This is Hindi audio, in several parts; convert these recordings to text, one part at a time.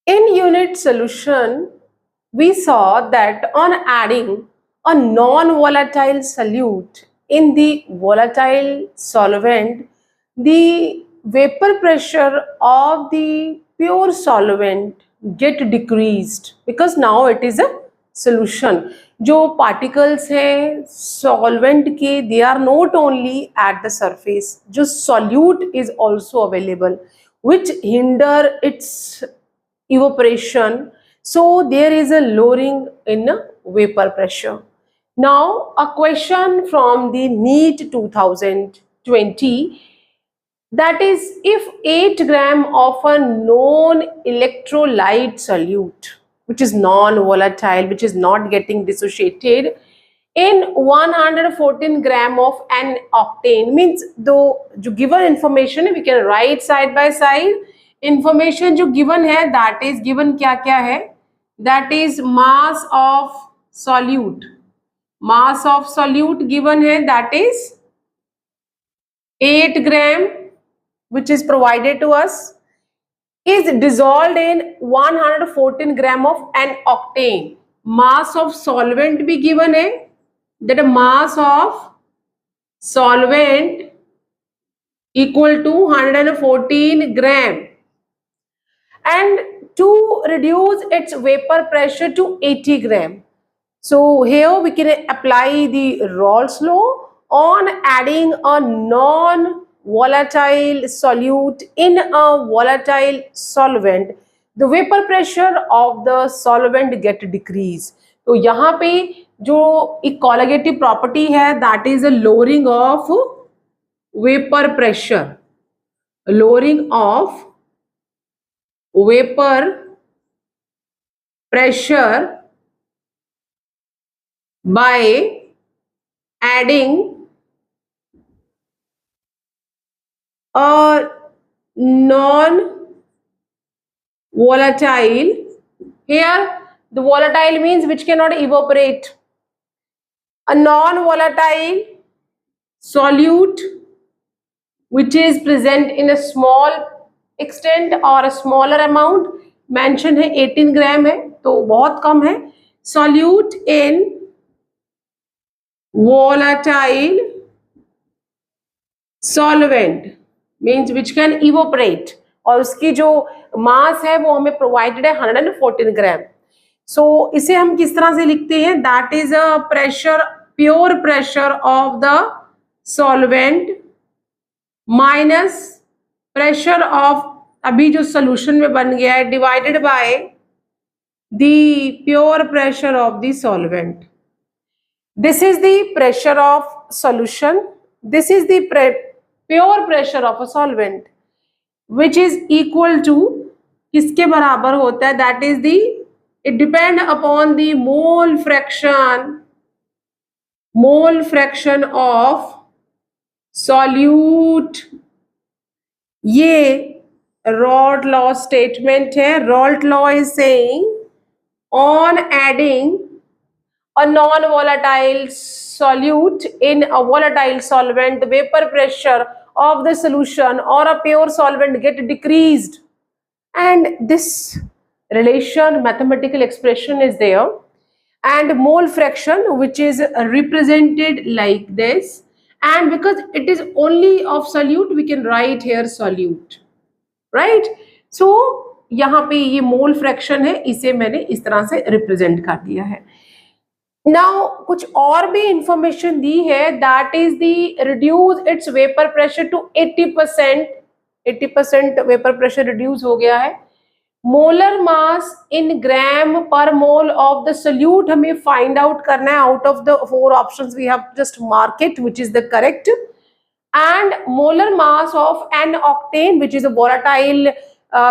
In unit solution, we saw that on adding a non-volatile solute in the volatile solvent, the vapor pressure of the pure solvent get decreased because now it is a solution. जो particles हैं solvent के, they are not only at the surface, जो solute is also available, which hinder its evaporation. So there is a lowering in vapor pressure. Now a question from the NEET 2020, that is, if 8 gram of a known electrolyte solute, which is non-volatile, which is not getting dissociated, in 114 gram of an octane, means though जो given information we can write side by side. Information जो given है, that is given क्या क्या है, that is mass of solute. Mass of solute given है, that is 8 gram, which is provided to us, is dissolved in 114 gram of an octane. Mass of solvent भी given है, that mass of solvent equal to 114 gram, and to reduce its vapor pressure to 80 gram. So here we can apply the Rawls law on adding a non-volatile solute in a volatile solvent. The vapor pressure of the solvent get decrease. तो यहाँ पे जो एक colligative property है, that is a lowering of vapor pressure. Lowering of vapor pressure by adding a non-volatile. Here the volatile means which cannot evaporate. A non-volatile solute which is present in a small extent or a smaller amount. Mention है 18 ग्राम है, तो बहुत कम है. Solute in volatile solvent means which can evaporate, और उसकी जो मास है वो हमें प्रोवाइडेड है 114 ग्राम. सो इसे हम किस तरह से लिखते हैं, that is a pressure, pure pressure of the solvent minus pressure of अभी जो सोल्यूशन में बन गया है divided by the pure pressure of the solvent. This is the pressure of solution. This is the pure pressure of a solvent, which is equal to किसके बराबर होता है, that is the, it depend upon the mole fraction of solute. ये Rawl law statement है. Rawl law is saying on adding a non-volatile solute in a volatile solvent, the vapor pressure of the solution or a pure solvent get decreased, and this relation, mathematical expression is there, and mole fraction which is represented like this, and because it is only of solute we can write here solute, right? So यहाँ पे ये मोल फ्रैक्शन है, इसे मैंने इस तरह से रिप्रेजेंट कर दिया है. नाउ कुछ और भी इंफॉर्मेशन दी है, that is the reduce its vapour pressure to 80%. 80% vapour pressure reduce हो गया है. Molar mass in gram per mole of the solute हमें फाइंड आउट करना है. Out of the 4 options we have just mark it which is the correct. And molar mass of n octane which is a volatile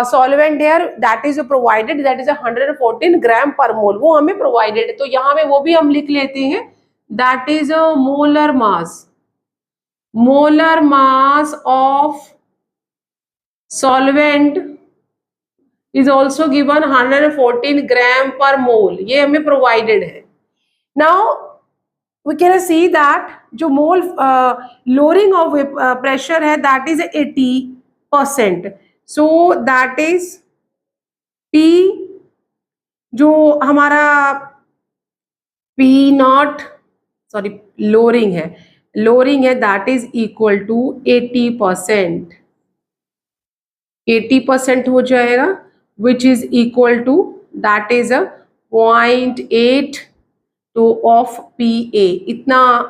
solvent here, that is provided, that is 114 gram per mole, वो हमें provided. तो यहाँ में वो भी हम लिख लेते हैं, that is a molar mass of solvent is also given 114 gram per mole, ये हमें provided है. Now we can see that जो mole lowering of pressure है, that is 80%. So that is P जो हमारा पी नॉट सॉरी लोअरिंग है दैट इज इक्वल टू 80%। 80% हो जाएगा which is equal to that is a 0.8 two of P A. इतना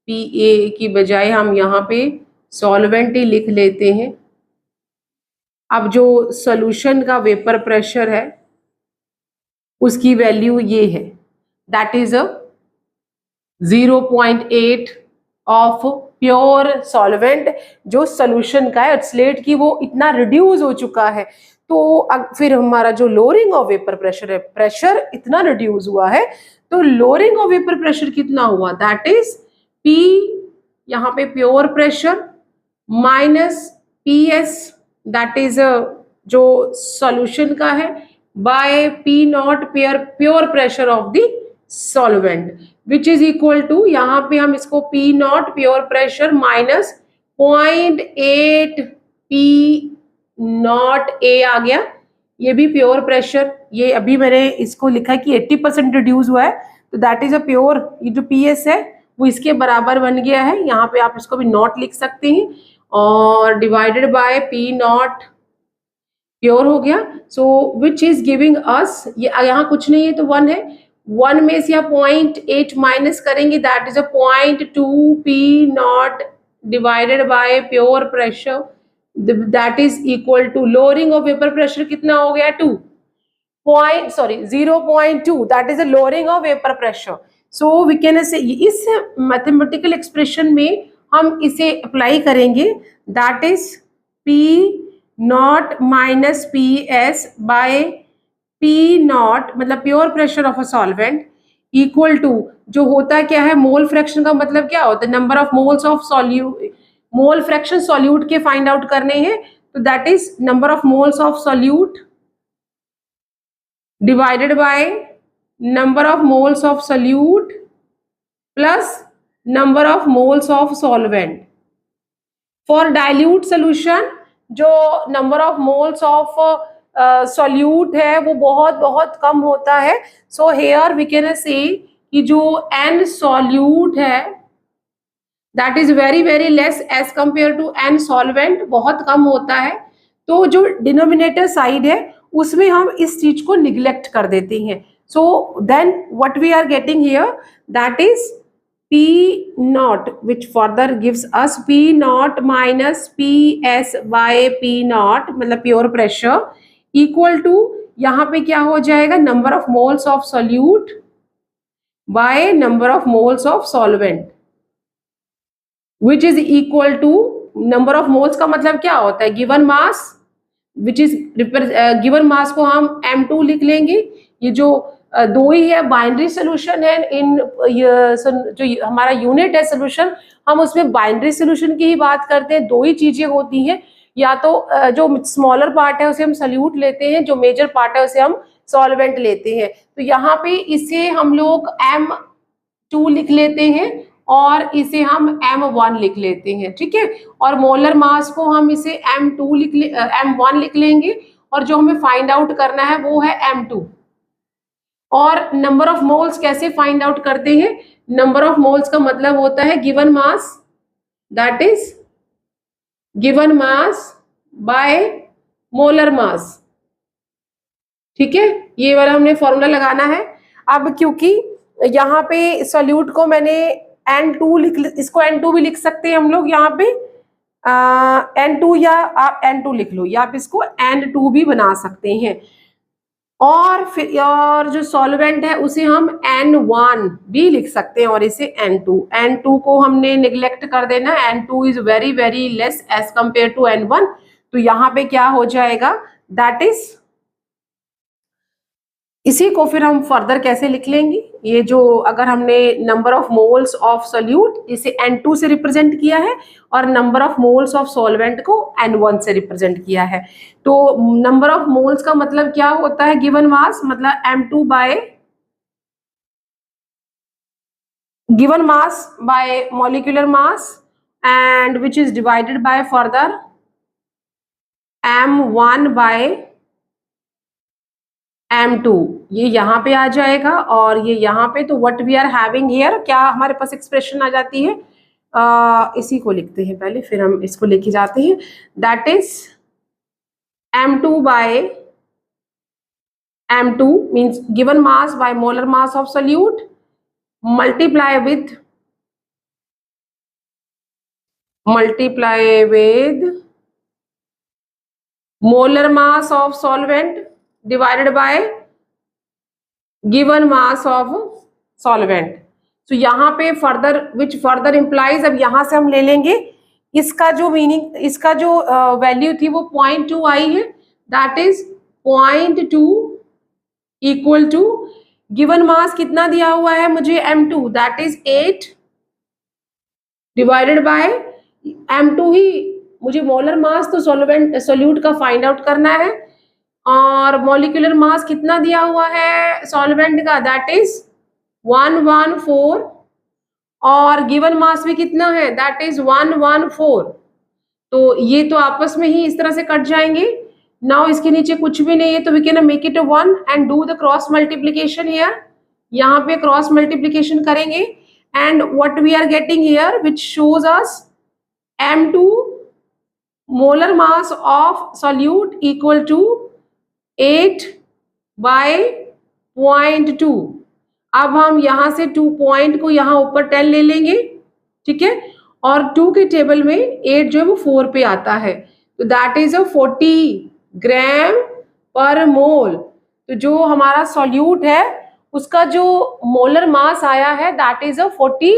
पी ए की बजाय हम यहाँ पे सॉल्वेंट ही लिख लेते हैं। अब जो सॉल्यूशन का वेपर प्रेशर है उसकी वैल्यू ये है that is a 0.8 of pure solvent. जो सॉल्यूशन का है स्लेट की वो इतना रिड्यूस हो चुका है, तो अब फिर हमारा जो लोअरिंग ऑफ वेपर प्रेशर है, प्रेशर इतना रिड्यूस हुआ है, तो लोअरिंग ऑफ वेपर प्रेशर कितना हुआ दैट इज पी, यहाँ पे pure pressure minus P S that is जो सॉल्यूशन का है by P naught pure pressure of the solvent which is equal to, यहाँ पे हम इसको P naught pure pressure minus 0.8 P naught A आ गया। ये भी प्योर प्रेशर, ये अभी मैंने इसको लिखा कि 80% रिड्यूस हुआ है, तो दैट इज अ प्योर, ये जो पी एस है वो इसके बराबर बन गया है। यहाँ पे आप इसको भी नॉट लिख सकते हैं और divided by P naught pure हो गया। सो विच इज गिविंग अस, ये यहाँ कुछ नहीं है तो 1 है, 1 में से आप 0.8 माइनस करेंगे that is a 0.2 P naught divided by pure pressure that is equal to lowering of vapour pressure कितना हो गया 0.2 that is a lowering of vapour pressure. So we can say इस मैथमेटिकल एक्सप्रेशन में हम इसे अप्लाई करेंगे that is P naught minus P S by P naught मतलब pure pressure of a solvent equal to, जो होता है क्या है मोल फ्रैक्शन का मतलब क्या होता है number of moles of solute, mole fraction solute के फाइंड आउट करने हैं, तो that is number of moles of solute divided by number of moles of solute plus number of moles of solvent. For dilute solution जो number of moles of solute है वो बहुत बहुत कम होता है। So here we can say कि जो N solute है that is very very less as compared to N solvent, बहुत कम होता है। तो जो डिनोमिनेटर साइड है उसमें हम इस चीज को निग्लेक्ट कर देते हैं। So then what we are getting here that is P naught which further gives us P naught minus P S by P naught मतलब प्योर प्रेशर इक्वल टू, यहाँ पे क्या हो जाएगा number of moles of solute by number of moles of solvent which is equal to number of moles का मतलब क्या होता है given mass, which is given mass को हम m2 लिख लेंगे। ये जो दो ही है बाइनरी सोल्यूशन है इन जो हमारा यूनिट है सोल्यूशन, हम उसमें बाइनरी सोल्यूशन की ही बात करते हैं। दो ही चीजें होती हैं, या तो जो स्मॉलर पार्ट है उसे हम सॉल्यूट लेते हैं, जो मेजर पार्ट है उसे हम सॉल्वेंट लेते हैं। तो यहाँ पे इसे हम लोग m2 लिख लेते हैं और इसे हम m1 लिख लेते हैं, ठीक है। और मोलर मास को हम इसे m1 लिख लेंगे और जो हमें फाइंड आउट करना है वो है m2। और नंबर ऑफ मोल्स कैसे फाइंड आउट करते हैं, नंबर ऑफ मोल्स का मतलब होता है given mass that is given mass by molar mass, ठीक है। ये वाला हमने फॉर्मूला लगाना है। अब क्योंकि यहाँ पे सॉल्यूट को मैंने N2 लिख, इसको N2 भी लिख सकते हैं हम लोग यहाँ पे N2, या आप N2 लिख लो या आप इसको N2 भी बना सकते हैं। और फिर और जो सॉल्वेंट है उसे हम N1 भी लिख सकते हैं और इसे N2 को हमने निग्लेक्ट कर देना। N2 is very very less as compare to N1, तो यहाँ पे क्या हो जाएगा दैट इज, इसी को फिर हम फर्दर कैसे लिख लेंगे, ये जो अगर हमने number of moles of solute इसे N2 से रिप्रेजेंट किया है और number of moles of solvent को N1 से रिप्रेजेंट किया है, तो नंबर ऑफ मोल्स का मतलब क्या होता है गिवन मास मतलब M2 by given mass by molecular mass and which is divided by further M1 by M2, ये यहाँ पे आ जाएगा और ये यहाँ पे, तो what we are having here, क्या हमारे पास एक्सप्रेशन आ जाती है, इसी को लिखते हैं पहले, फिर हम इसको लेके जाते हैं. That is m2 by m2 means given mass by molar mass of solute multiply with molar mass of solvent divided by given mass of solvent. तो यहाँ पे फर्दर विच फर्दर इम्प्लाइज, अब यहाँ से हम ले लेंगे इसका जो मीनिंग, इसका जो वैल्यू थी वो 0.2 आई है. That is 0.2 equal to given mass कितना दिया हुआ है मुझे m2, that is 8 divided by m2 ही, मुझे मोलर मास तो सोल्यूट का फाइंड आउट करना है, और मॉलिक्यूलर मास कितना दिया हुआ है सॉल्वेंट का, दैट इज 114, और गिवन मास भी कितना है, दैट इज 114. तो ये तो आपस में ही इस तरह से कट जाएंगे. नाउ इसके नीचे कुछ भी नहीं है, तो we can make it 1 and do the cross multiplication here. यहाँ पे क्रॉस मल्टीप्लीकेशन करेंगे and what we are getting here which shows us m2 molar mass of solute equal to 8 by 0.2. अब हम यहाँ से 2 पॉइंट को यहाँ ऊपर 10 ले लेंगे, ठीक है, और 2 के टेबल में 8 जो है वो 4 पे आता है, तो दैट इज 40 ग्राम पर मोल. तो जो हमारा सॉल्यूट है उसका जो मोलर मास आया है that is 40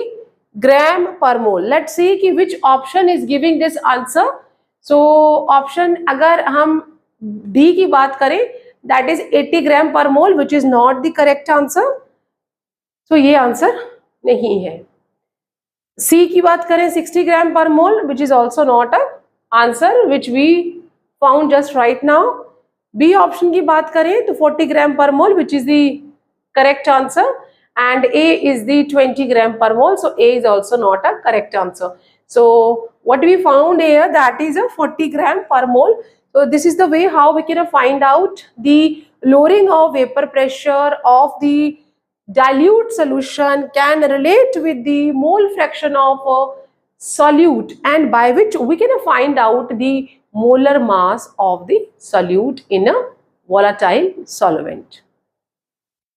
gram per mole. Let's see कि which option is giving this answer. So option अगर हम डी की बात करें that is 80 gram per mole which is not the correct answer. तो ये आंसर नहीं है. सी की बात करें 60 gram per mole which is also not a answer which we found just right now. B option की बात करें तो 40 gram per mole which is the correct answer, and A is the 20 gram per mole, so A is also not a correct answer. So what we found here, that is a 40 gram per mole. So this is the way how we can find out the lowering of vapor pressure of the dilute solution can relate with the mole fraction of a solute, and by which we can find out the molar mass of the solute in a volatile solvent.